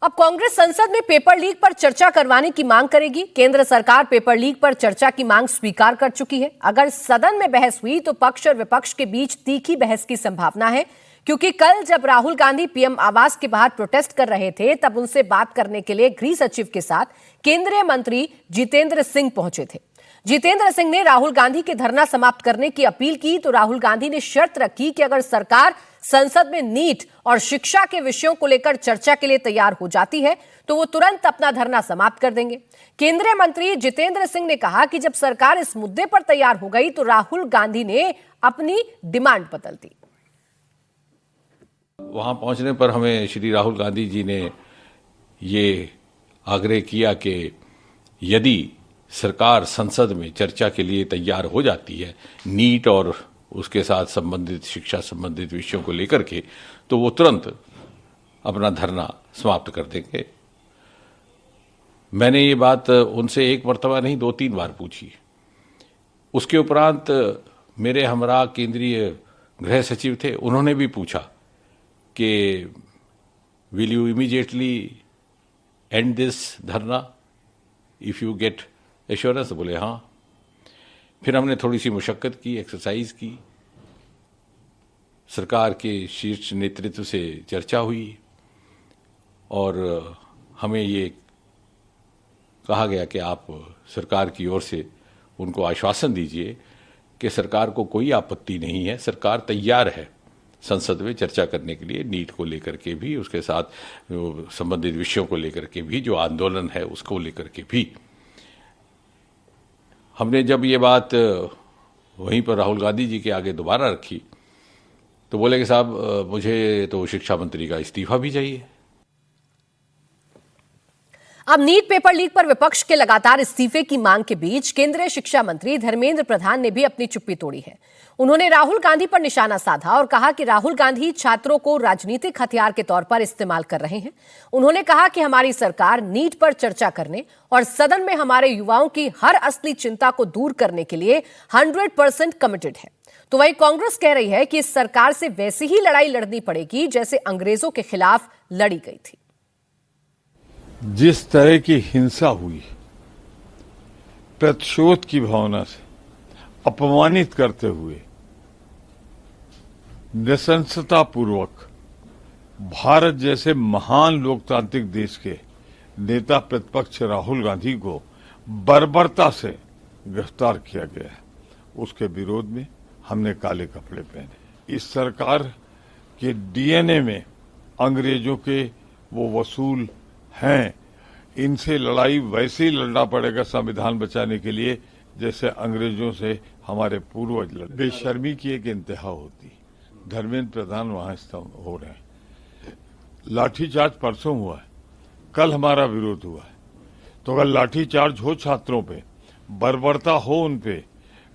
अब कांग्रेस संसद में पेपर लीक पर चर्चा करवाने की मांग करेगी। केंद्र सरकार पेपर लीक पर चर्चा की मांग स्वीकार कर चुकी है। अगर सदन में बहस हुई तो पक्ष और विपक्ष के बीच तीखी बहस की संभावना है, क्योंकि कल जब राहुल गांधी पीएम आवास के बाहर प्रोटेस्ट कर रहे थे तब उनसे बात करने के लिए गृह सचिव के साथ केंद्रीय मंत्री जितेंद्र सिंह पहुंचे थे। जितेंद्र सिंह ने राहुल गांधी के धरना समाप्त करने की अपील की तो राहुल गांधी ने शर्त रखी कि अगर सरकार संसद में नीट और शिक्षा के विषयों को लेकर चर्चा के लिए तैयार हो जाती है तो वो तुरंत अपना धरना समाप्त कर देंगे। केंद्रीय मंत्री जितेंद्र सिंह ने कहा कि जब सरकार इस मुद्दे पर तैयार हो गई तो राहुल गांधी ने अपनी डिमांड बदल दी। वहां पहुंचने पर हमें श्री राहुल गांधी जी ने ये आग्रह किया कि यदि सरकार संसद में चर्चा के लिए तैयार हो जाती है नीट और उसके साथ संबंधित शिक्षा संबंधित विषयों को लेकर के, तो वो तुरंत अपना धरना समाप्त कर देंगे। मैंने ये बात उनसे एक मर्तबा नहीं 2-3 बार पूछी। उसके उपरांत मेरे हमरा केंद्रीय गृह सचिव थे, उन्होंने भी पूछा कि will you immediately and this धरना इफ यू गेट एश्योरेंस। बोले हाँ। फिर हमने थोड़ी सी मुशक्कत की, एक्सरसाइज की, सरकार के शीर्ष नेतृत्व से चर्चा हुई और हमें ये कहा गया कि आप सरकार की ओर से उनको आश्वासन दीजिए कि सरकार को कोई आपत्ति नहीं है, सरकार तैयार है संसद में चर्चा करने के लिए, नीट को लेकर के भी, उसके साथ संबंधित विषयों को लेकर के भी, जो आंदोलन है उसको लेकर के भी। हमने जब ये बात वहीं पर राहुल गांधी जी के आगे दोबारा रखी तो बोले कि साहब मुझे तो शिक्षा मंत्री का इस्तीफा भी चाहिए। अब नीट पेपर लीक पर विपक्ष के लगातार इस्तीफे की मांग के बीच केंद्रीय शिक्षा मंत्री धर्मेंद्र प्रधान ने भी अपनी चुप्पी तोड़ी है। उन्होंने राहुल गांधी पर निशाना साधा और कहा कि राहुल गांधी छात्रों को राजनीतिक हथियार के तौर पर इस्तेमाल कर रहे हैं। उन्होंने कहा कि हमारी सरकार नीट पर चर्चा करने और सदन में हमारे युवाओं की हर असली चिंता को दूर करने के लिए 100% कमिटेड है। तो वही कांग्रेस कह रही है कि इस सरकार से वैसी ही लड़ाई लड़नी पड़ेगी जैसे अंग्रेजों के खिलाफ लड़ी गई थी। जिस तरह की हिंसा हुई, प्रतिशोध की भावना से अपमानित करते हुए नृशंसतापूर्वक भारत जैसे महान लोकतांत्रिक देश के नेता प्रतिपक्ष राहुल गांधी को बर्बरता से गिरफ्तार किया गया है, उसके विरोध में हमने काले कपड़े पहने। इस सरकार के डीएनए में अंग्रेजों के वो वसूल हैं। इनसे लड़ाई वैसे ही लड़ना पड़ेगा संविधान बचाने के लिए जैसे अंग्रेजों से हमारे पूर्वज लड़े। बेशर्मी की एक इंतहा होती। धर्मेंद्र प्रधान वहां हो रहे हैं। लाठीचार्ज परसों हुआ है, कल हमारा विरोध हुआ है। तो अगर लाठीचार्ज हो छात्रों पे, बर्बरता हो उन पे,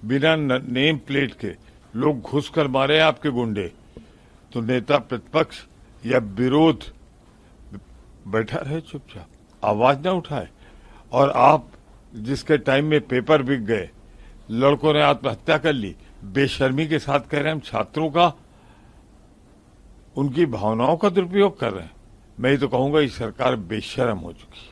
बिना नेम प्लेट के लोग घुसकर मारे आपके गुंडे, तो नेता प्रतिपक्ष या विरोध बैठा रहे चुपचाप, आवाज ना उठाए। और आप जिसके टाइम में पेपर बिक गए, लड़कों ने आत्महत्या कर ली, बेशर्मी के साथ कह रहे हैं हम छात्रों का, उनकी भावनाओं का दुरुपयोग कर रहे हैं। मैं ये तो कहूंगा ये सरकार बेशर्म हो चुकी है।